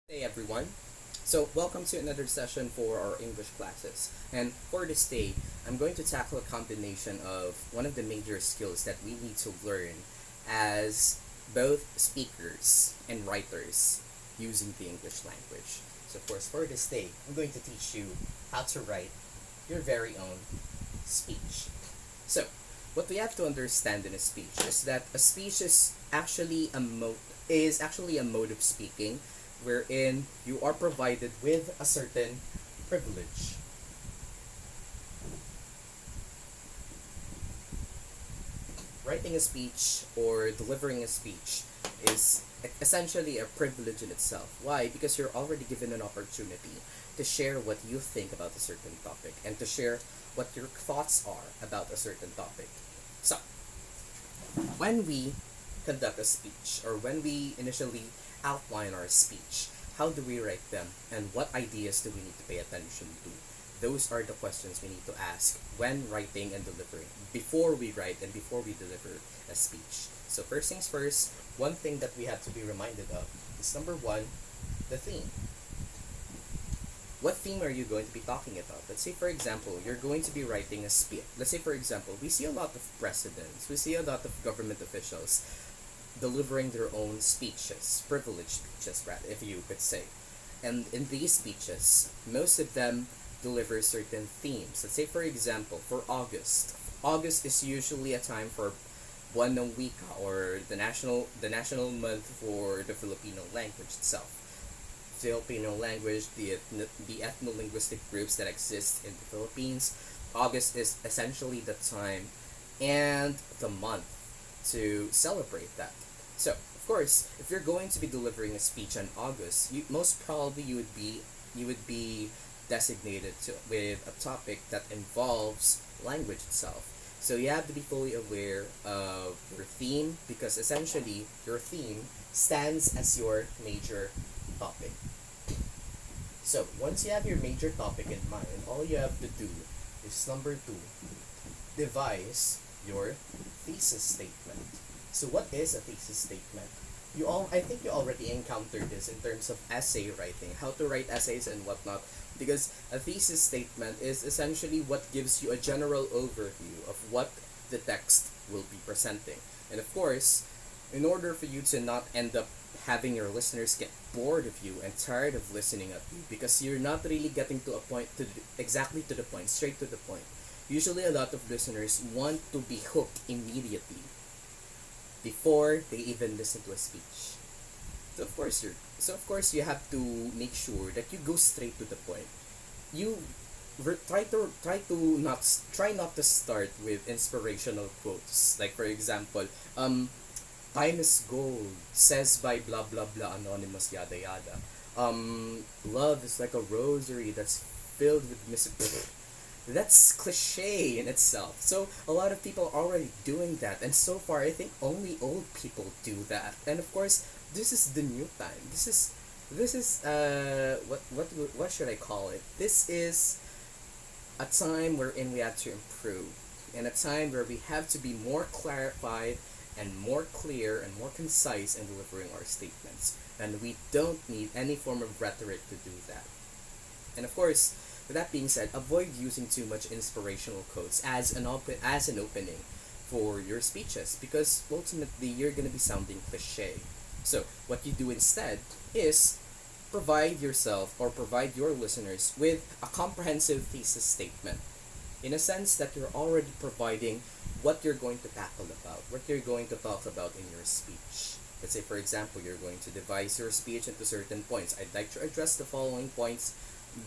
Hey everyone. So, welcome to another session for our English classes. And for this day, I'm going to tackle a combination of one of the major skills that we need to learn as both speakers and writers using the English language. So, of course, for this day, I'm going to teach you how to write your very own speech. So, what we have to understand in a speech is that a speech is actually a mode of speaking wherein you are provided with a certain privilege. Writing a speech or delivering a speech is essentially a privilege in itself. Why? Because you're already given an opportunity to share what you think about a certain topic and to share what your thoughts are about a certain topic. So, when we conduct a speech or when we initially outline our speech, how do we write them and what ideas do we need to pay attention to? Those are the questions we need to ask when writing and delivering, before we write and before we deliver a speech. So, first things first, one thing that we have to be reminded of is number one, the theme. What theme are you going to be talking about? Let's say, for example, you're going to be writing a speech. Let's say, for example, we see a lot of presidents, we see a lot of government officials delivering their own speeches, privileged speeches, rather, if you could say. And in these speeches, most of them deliver certain themes. Let's say, for example, for August. August is usually a time for Buwan ng Wika, or the national month for the Filipino language itself. Filipino language, the ethno-linguistic groups that exist in the Philippines. August is essentially the time and the month to celebrate that. So, of course, if you're going to be delivering a speech in August, most probably you would be designated with a topic that involves language itself. So you have to be fully aware of your theme because essentially your theme stands as your major topic. So once you have your major topic in mind, all you have to do is number two, devise your thesis statement. So what is a thesis statement? I think you already encountered this in terms of essay writing, how to write essays and whatnot. Because a thesis statement is essentially what gives you a general overview of what the text will be presenting. And of course, in order for you to not end up having your listeners get bored of you and tired of listening at you because you're not really getting to a point exactly to the point, straight to the point. Usually a lot of listeners want to be hooked immediately before they even listen to a speech. So of course you have to make sure that you go straight to the point. You try not to start with inspirational quotes. Like for example, time is gold, says by blah blah blah anonymous yada yada. Love is like a rosary that's filled with that's cliche in itself. So a lot of people are already doing that, and so far I think only old people do that. And of course, this is the new time. This is what should I call it? This is a time wherein we have to improve, and a time where we have to be more clarified and more clear and more concise in delivering our statements. And we don't need any form of rhetoric to do that. And of course, with that being said, avoid using too much inspirational quotes as an opening for your speeches because ultimately you're gonna be sounding cliche. So what you do instead is provide yourself or provide your listeners with a comprehensive thesis statement in a sense that you're already providing what you're going to tackle about, what you're going to talk about in your speech. Let's say, for example, you're going to devise your speech into certain points. I'd like to address the following points: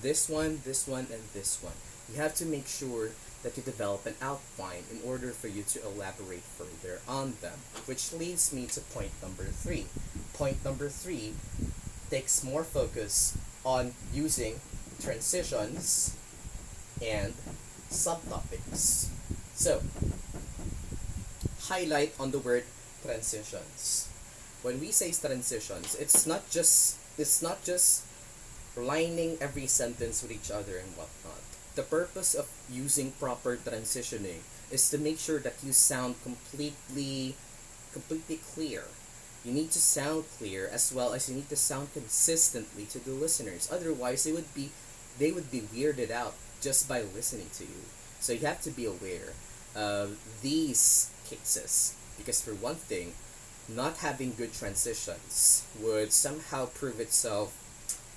this one, and this one. You have to make sure that you develop an outline in order for you to elaborate further on them. Which leads me to point number three. Point number three takes more focus on using transitions and subtopics. So, highlight on the word transitions. When we say transitions, it's not just lining every sentence with each other and whatnot. The purpose of using proper transitioning is to make sure that you sound completely clear You need to sound clear as well as you need to sound consistently to the listeners. Otherwise, they would be weirded out just by listening to you. So you have to be aware of these cases because for one thing, not having good transitions would somehow prove itself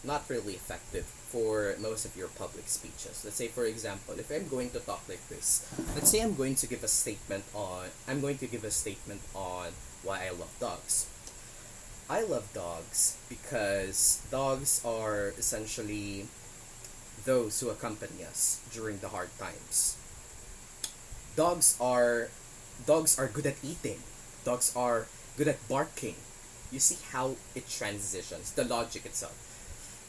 not really effective for most of your public speeches. Let's say for example, if I'm going to talk like this, let's say I'm going to give a statement on why I love dogs. I love dogs because dogs are essentially those who accompany us during the hard times. Dogs are dogs are good at eating. Dogs are good at barking. You see how it transitions, the logic itself.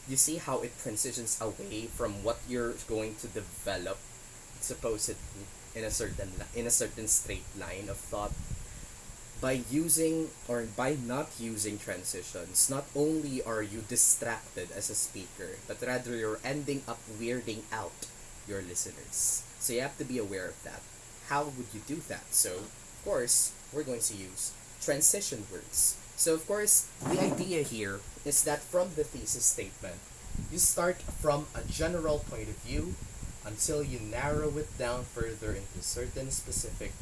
You see how it transitions away from what you're going to develop supposedly in a certain straight line of thought by using or by not using transitions. Not only are you distracted as a speaker, but rather you're ending up weirding out your listeners. So you have to be aware of that. How would you do that? So of course we're going to use transition words. So of course the idea here is that from the thesis statement you start from a general point of view until you narrow it down further into certain specific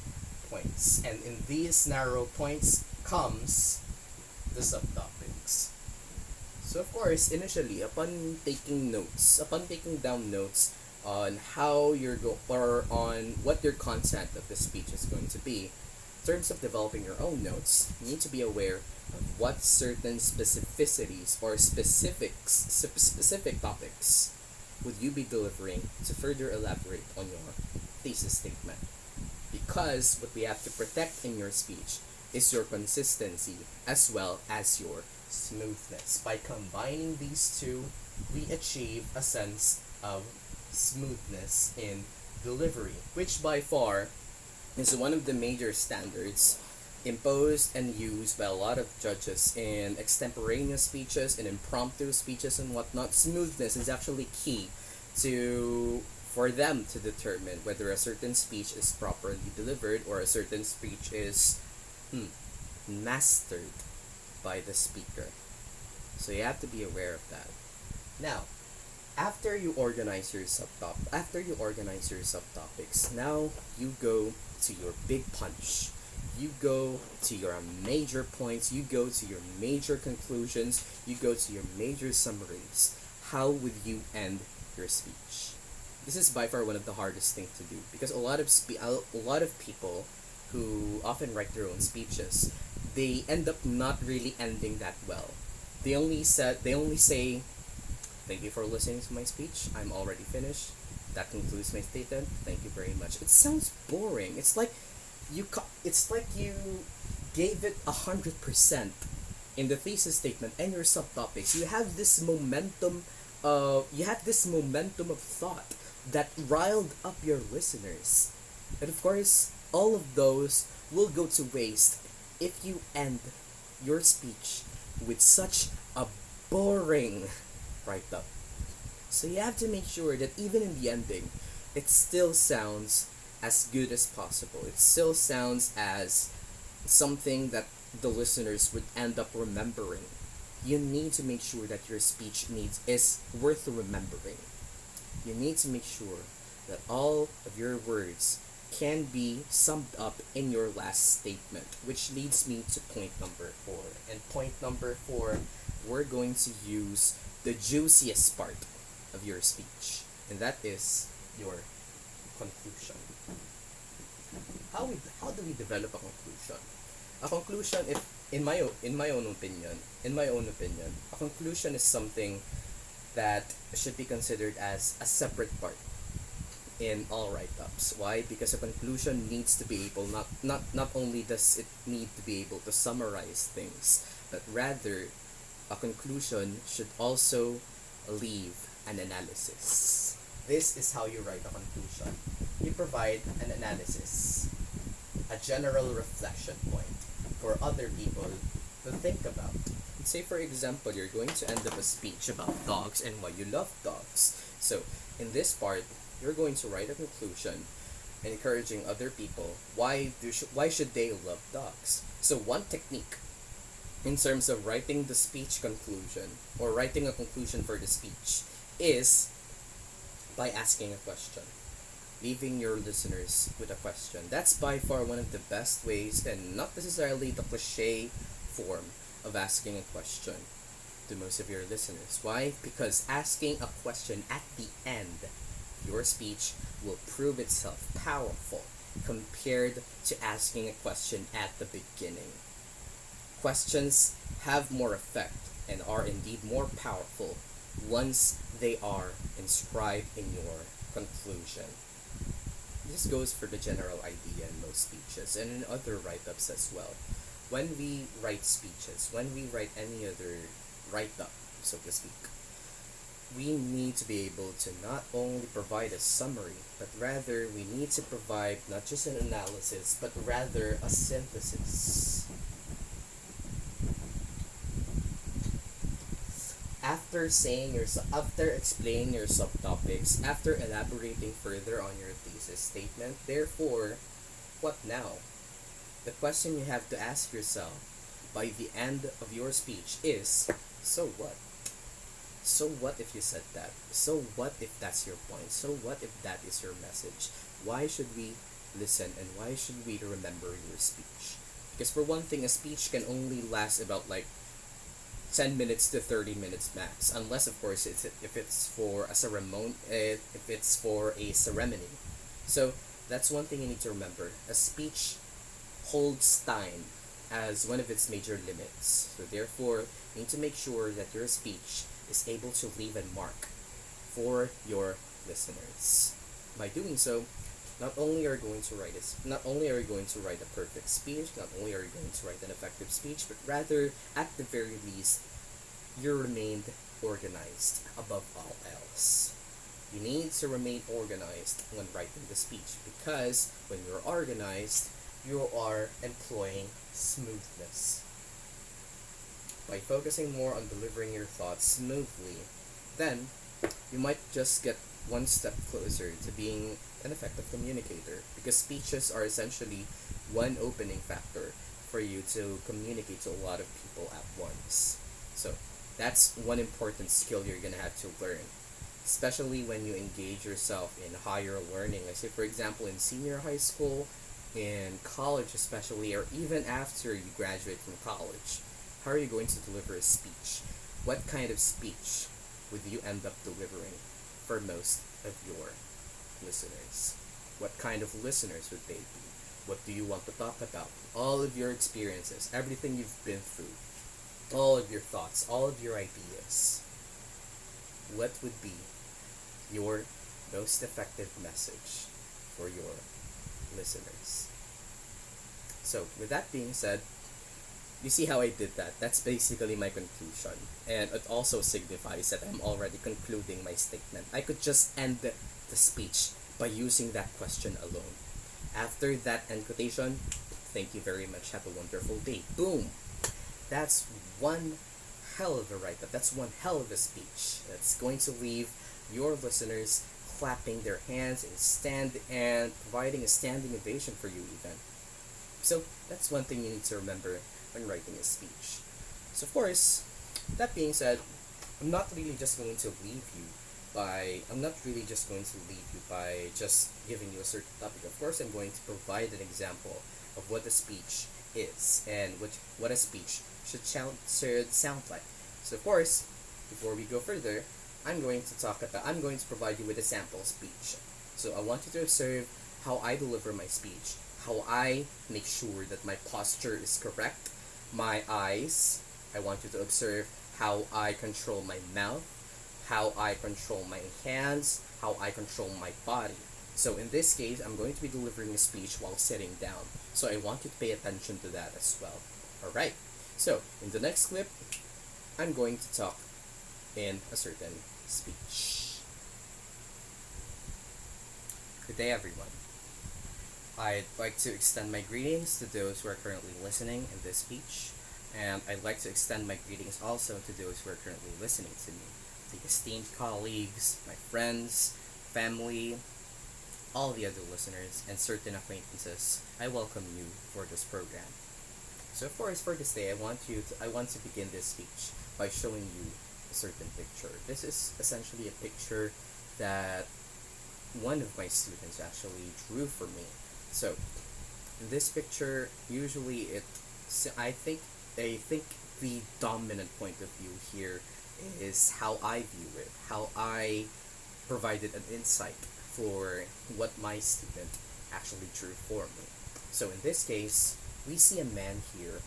points. And in these narrow points comes the subtopics. So of course, initially, upon taking down notes on how or on what your content of the speech is going to be, in terms of developing your own notes, you need to be aware of what certain specificities or specific topics would you be delivering to further elaborate on your thesis statement. Because what we have to protect in your speech is your consistency as well as your smoothness. By combining these two, we achieve a sense of smoothness in delivery, which by far is one of the major standards imposed and used by a lot of judges in extemporaneous speeches and impromptu speeches and whatnot. Smoothness is actually key to for them to determine whether a certain speech is properly delivered or a certain speech is mastered by the speaker. So you have to be aware of that. Now, after you organize your subtopics, now you go to your big punch. You go to your major points, you go to your major conclusions, you go to your major summaries. How would you end your speech? This is by far one of the hardest things to do because a lot of people who often write their own speeches, they end up not really ending that well. They only say thank you for listening to my speech. I'm already finished. That concludes my statement. Thank you very much. It sounds boring. It's like you gave it 100% in the thesis statement and your subtopics. You had this momentum of thought that riled up your listeners. And of course, all of those will go to waste if you end your speech with such a boring write up. So you have to make sure that even in the ending, it still sounds as good as possible. It still sounds as something that the listeners would end up remembering. You need to make sure that your speech is worth remembering. You need to make sure that all of your words can be summed up in your last statement, which leads me to point number 4. And point number 4, we're going to use the juiciest part of your speech, and that is your conclusion. How do we develop a conclusion? A conclusion, if in my own opinion, a conclusion is something that should be considered as a separate part in all write-ups. Why? Because a conclusion needs to be able not only does it need to be able to summarize things, but rather a conclusion should also leave an analysis. This is how you write a conclusion. You provide an analysis, a general reflection point for other people to think about. Say for example, you're going to end up a speech about dogs and why you love dogs. So in this part, you're going to write a conclusion encouraging other people why should they love dogs. So one technique in terms of writing the speech conclusion or writing a conclusion for the speech is by asking a question, leaving your listeners with a question. That's by far one of the best ways, and not necessarily the cliche form of asking a question to most of your listeners. Why? Because asking a question at the end of your speech will prove itself powerful compared to asking a question at the beginning. Questions have more effect and are indeed more powerful once they are inscribed in your conclusion. This goes for the general idea in most speeches and in other write ups as well. When we write speeches, when we write any other write up, so to speak, we need to be able to not only provide a summary, but rather we need to provide not just an analysis, but rather a synthesis. After explaining your subtopics, after elaborating further on your thesis statement, therefore, what now? The question you have to ask yourself by the end of your speech is, so what? So what if you said that? So what if that's your point? So what if that is your message? Why should we listen and why should we remember your speech? Because for one thing, a speech can only last about like 10 minutes to 30 minutes max, unless of course if it's for a ceremony, if it's for a ceremony. So that's one thing you need to remember. A speech holds time as one of its major limits. So therefore, you need to make sure that your speech is able to leave a mark for your listeners. By doing so, not only are you going to write a perfect speech, not only are you going to write an effective speech, but rather, at the very least, you remained organized above all else. You need to remain organized when writing the speech because when you're organized, you are employing smoothness. By focusing more on delivering your thoughts smoothly, then you might just get one step closer to being an effective communicator because speeches are essentially one opening factor for you to communicate to a lot of people at once. So that's one important skill you're gonna have to learn, especially when you engage yourself in higher learning. Like say for example in senior high school, in college especially, or even after you graduate from college. How are you going to deliver a speech? What kind of speech would you end up delivering for most of your listeners? What kind of listeners would they be? What do you want to talk about? All of your experiences, everything you've been through, all of your thoughts, all of your ideas. What would be your most effective message for your listeners? So, with that being said, you see how I did that? That's basically my conclusion. And it also signifies that I'm already concluding my statement. I could just end the speech by using that question alone. After that end quotation, thank you very much, have a wonderful day. Boom! That's one hell of a write up. That's one hell of a speech. That's going to leave your listeners clapping their hands and providing a standing ovation for you even. So that's one thing you need to remember when writing a speech. So of course, that being said, I'm not really just going to leave you by just giving you a certain topic. Of course, I'm going to provide an example of what a speech is and what a speech should sound like. So of course, before we go further, I'm going to provide you with a sample speech. So I want you to observe how I deliver my speech, how I make sure that my posture is correct, my eyes. I want you to observe how I control my mouth, how I control my hands, how I control my body. So in this case, I'm going to be delivering a speech while sitting down. So I want you to pay attention to that as well. Alright, so in the next clip, I'm going to talk in a certain speech. Good day, everyone. I'd like to extend my greetings to those who are currently listening in this speech, and I'd like to extend my greetings also to those who are currently listening to me, the esteemed colleagues, my friends, family, all the other listeners, and certain acquaintances. I welcome you for this program. So of course, for this day, I want to begin this speech by showing you a certain picture. This is essentially a picture that one of my students actually drew for me. So in this picture, usually I think the dominant point of view here is how I view it, how I provided an insight for what my student actually drew for me. So in this case, we see a man here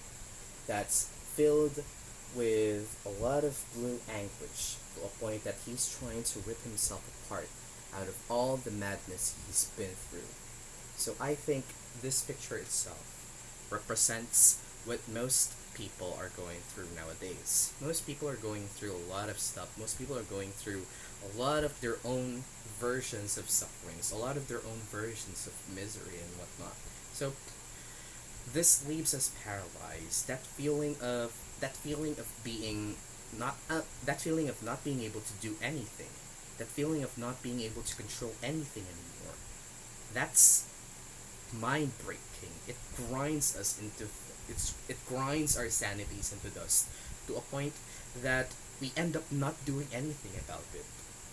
that's filled with a lot of blue anguish to a point that he's trying to rip himself apart out of all the madness he's been through. So I think this picture itself represents what most people are going through nowadays. Most people are going through a lot of stuff. Most people are going through a lot of their own versions of sufferings, a lot of their own versions of misery and whatnot. So this leaves us paralyzed. That feeling of being not that feeling of not being able to do anything, that feeling of not being able to control anything anymore. That's mind breaking. It grinds our sanities into dust to a point that we end up not doing anything about it.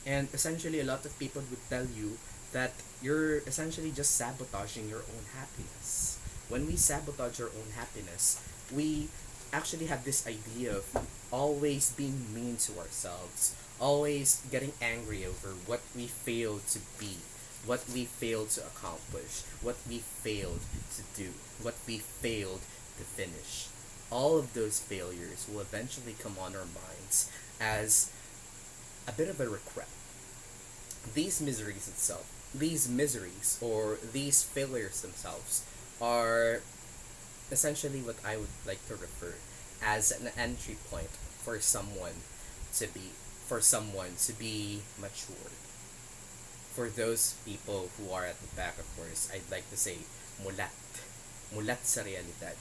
And essentially, a lot of people would tell you that you're essentially just sabotaging your own happiness. When we sabotage our own happiness, we actually have this idea of always being mean to ourselves, always getting angry over what we failed to be, what we failed to accomplish, what we failed to do, what we failed to finish. All of those failures will eventually come on our minds as a bit of a regret. These miseries or these failures themselves are essentially what I would like to refer as an entry point for someone to be matured. For those people who are at the back, of course, I'd like to say mulat sa realidad,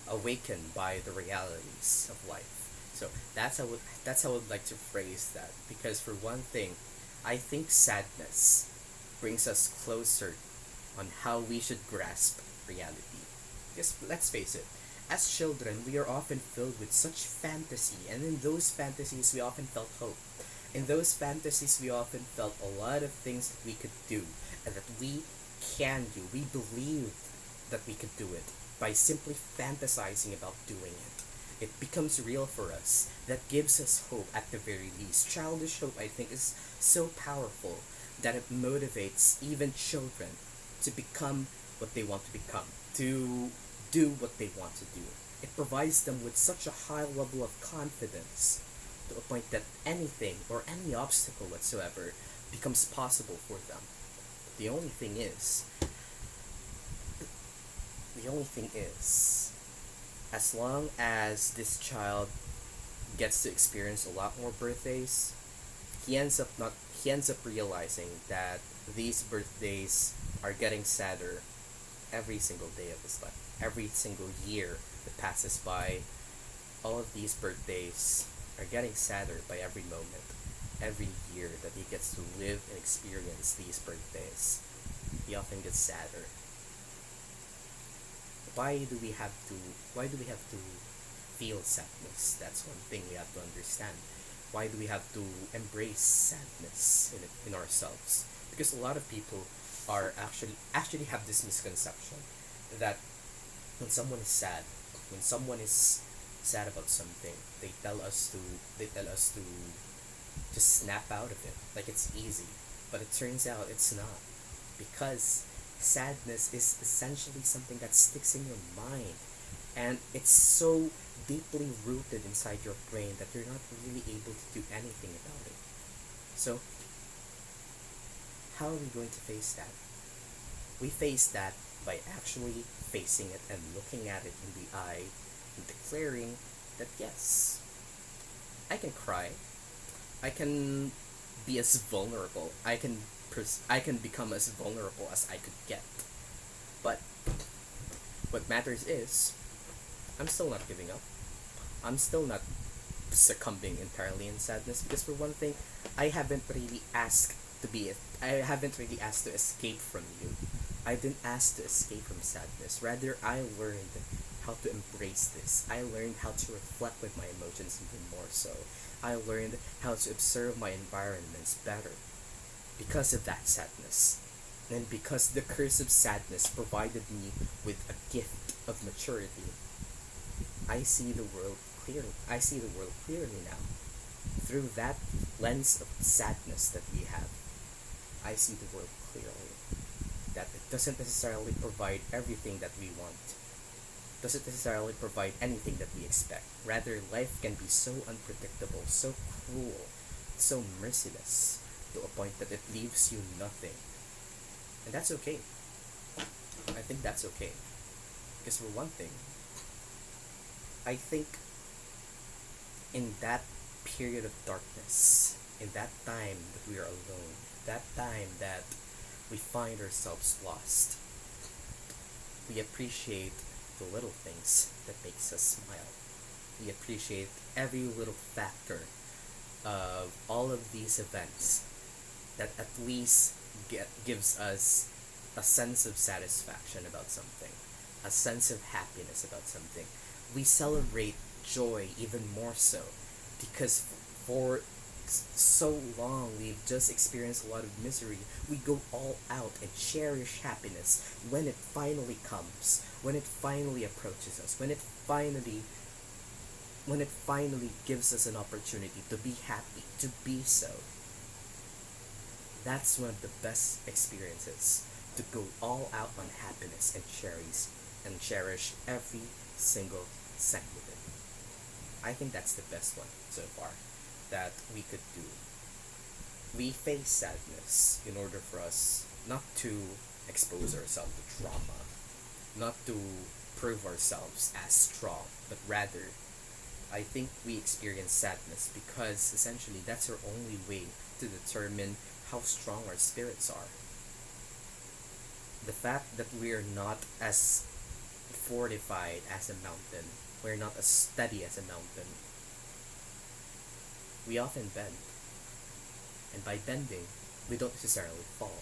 awakened by the realities of life. So that's how I would like to phrase that, because for one thing, I think sadness brings us closer on how we should grasp reality. Because let's face it, as children, we are often filled with such fantasy, and in those fantasies, we often felt hope. In those fantasies, we often felt a lot of things that we could do and that we can do. We believed that we could do it by simply fantasizing about doing it. It becomes real for us. That gives us hope at the very least. Childish hope, I think, is so powerful that it motivates even children to become what they want to become, to do what they want to do. It provides them with such a high level of confidence to a point that anything or any obstacle whatsoever becomes possible for them. The only thing is, the only thing is, as long as this child gets to experience a lot more birthdays, he ends up realizing that these birthdays are getting sadder every single day of his life. Every single year that passes by, all of these birthdays are getting sadder by every moment. Every year that he gets to live and experience these birthdays, he often gets sadder. Why do we have to feel sadness? That's one thing we have to understand. Why do we have to embrace sadness in ourselves? Because a lot of people are actually have this misconception that when someone is sad about something, they tell us to just snap out of it like it's easy. But it turns out it's not, because sadness is essentially something that sticks in your mind, and it's so deeply rooted inside your brain that you're not really able to do anything about it. So how are we going to face that? We face that by actually facing it and looking at it in the eye and declaring that yes, I can cry, I can be as vulnerable, I can become as vulnerable as I could get. But what matters is, I'm still not giving up. I'm still not succumbing entirely in sadness, because for one thing, I haven't really asked to escape from you. I didn't ask to escape from sadness. Rather, I learned how to embrace this. I learned how to reflect with my emotions even more so. I learned how to observe my environments better because of that sadness. And because the curse of sadness provided me with a gift of maturity, I see the world clearly. I see the world clearly now. Through that lens of sadness that we have, I see the world clearly. That it doesn't necessarily provide everything that we want. Doesn't necessarily provide anything that we expect. Rather, life can be so unpredictable, so cruel, so merciless, to a point that it leaves you nothing. And that's okay. I think that's okay. Because for one thing, I think in that period of darkness, in that time that we are alone, that time that we find ourselves lost, we appreciate the little things that makes us smile. We appreciate every little factor of all of these events that at least gives us a sense of satisfaction about something, a sense of happiness about something. We celebrate joy even more so because for so long we've just experienced a lot of misery. We go all out and cherish happiness when it finally comes, when it finally approaches us, when it finally gives us an opportunity to be happy, to be so. That's one of the best experiences, to go all out on happiness and cherish every single second of it. I think that's the best one so far that we could do. We face sadness in order for us not to expose ourselves to trauma, not to prove ourselves as strong, but rather, I think we experience sadness because essentially that's our only way to determine how strong our spirits are. The fact that we are not as fortified as a mountain, we're not as steady as a mountain, we often bend. And by bending, we don't necessarily fall.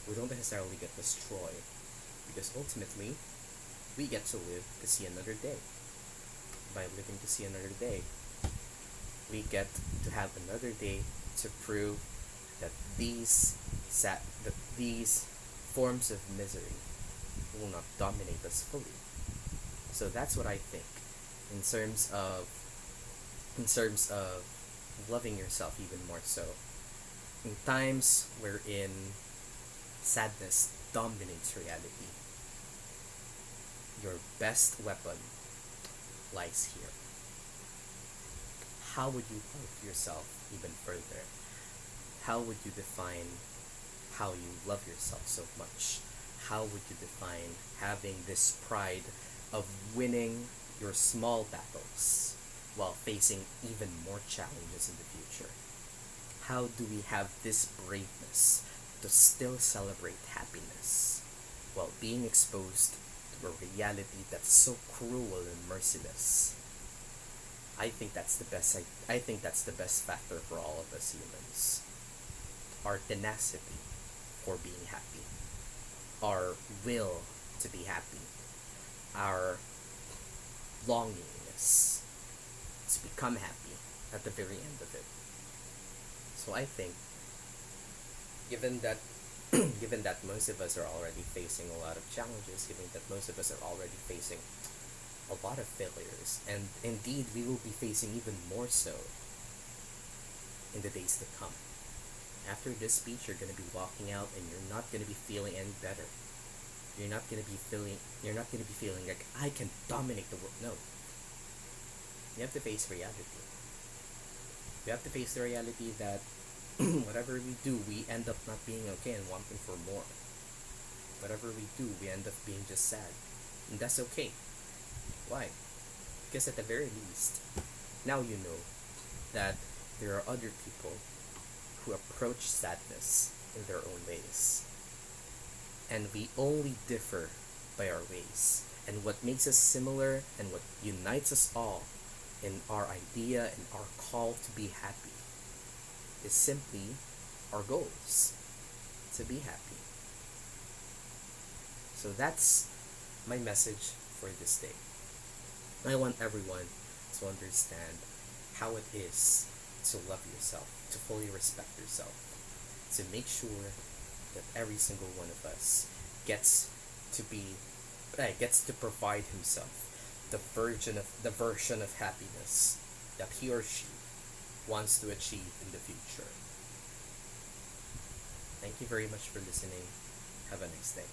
We don't necessarily get destroyed. Because ultimately, we get to live to see another day. By living to see another day, we get to have another day to prove that these forms of misery will not dominate us fully. So that's what I think in terms of loving yourself even more so. In times wherein sadness dominates reality, your best weapon lies here. How would you love yourself even further? How would you define how you love yourself so much? How would you define having this pride of winning your small battles while facing even more challenges in the future? How do we have this braveness to still celebrate happiness while being exposed to a reality that's so cruel and merciless? I think that's the best. I think that's the best factor for all of us humans. Our tenacity for being happy, our will to be happy, our longingness to become happy at the very end of it. So I think, given that given that most of us are already facing a lot of challenges, given that most of us are already facing a lot of failures, and indeed we will be facing even more so in the days to come. After this speech, you're going to be walking out and you're not going to be feeling any better. You're not going to be feeling like I can dominate the world. No. You have to face reality. You have to face the reality that whatever we do, we end up not being okay and wanting for more. Whatever we do, we end up being just sad. And that's okay. Why? Because at the very least, now you know that there are other people who approach sadness in their own ways. And we only differ by our ways. And what makes us similar and what unites us all in our idea and our call to be happy is simply our goals to be happy. So that's my message for this day. I want everyone to understand how it is to love yourself, to fully respect yourself, to make sure that every single one of us gets to be gets to provide himself the version of happiness that he or she wants to achieve in the future. Thank you very much for listening. Have a nice day.